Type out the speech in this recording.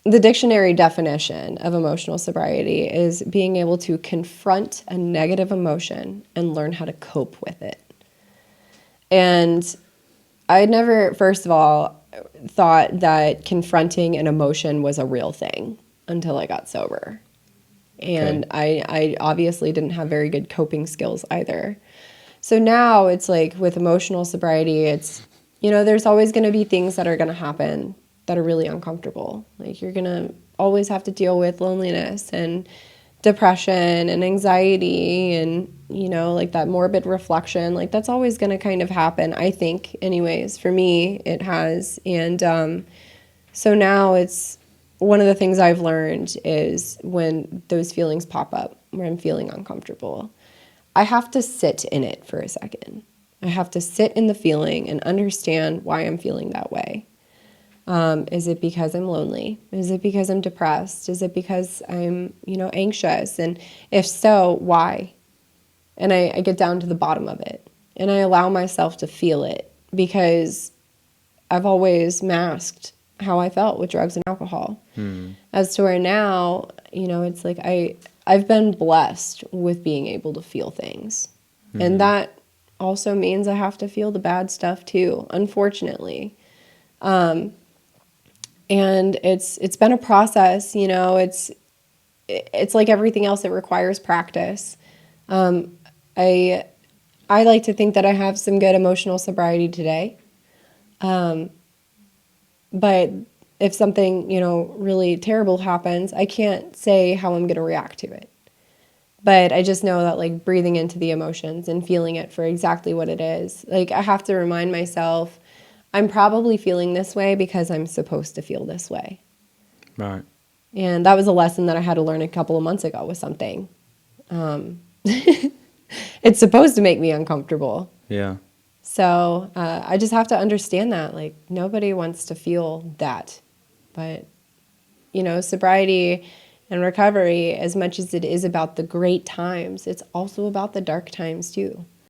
the dictionary definition of emotional sobriety is being able to confront a negative emotion and learn how to cope with it. And I never, first of all, thought that confronting an emotion was a real thing until I got sober. And I obviously didn't have very good coping skills either. So now it's like with emotional sobriety, it's, there's always going to be things that are going to happen that are really uncomfortable. Like you're going to always have to deal with loneliness and depression and anxiety and, like that morbid reflection. Like that's always going to kind of happen, I think, anyways. For me, it has. And so now it's one of the things I've learned is when those feelings pop up, where I'm feeling uncomfortable, I have to sit in it for a second. I have to sit in the feeling and understand why I'm feeling that way. Is it because I'm lonely? Is it because I'm depressed? Is it because I'm, anxious? And if so, why? And I get down to the bottom of it. And I allow myself to feel it because I've always masked how I felt with drugs and alcohol. As to where now, it's like I've been blessed with being able to feel things. And that also means I have to feel the bad stuff too, unfortunately. And it's been a process, it's like everything else, it requires practice. I like to think that I have some good emotional sobriety today. But if something, really terrible happens, I can't say how I'm going to react to it. But I just know that like breathing into the emotions and feeling it for exactly what it is. Like I have to remind myself, I'm probably feeling this way because I'm supposed to feel this way. Right. And that was a lesson that I had to learn a couple of months ago with something. It's supposed to make me uncomfortable. Yeah. So I just have to understand that. Like nobody wants to feel that. But, sobriety and recovery, as much as it is about the great times, it's also about the dark times too.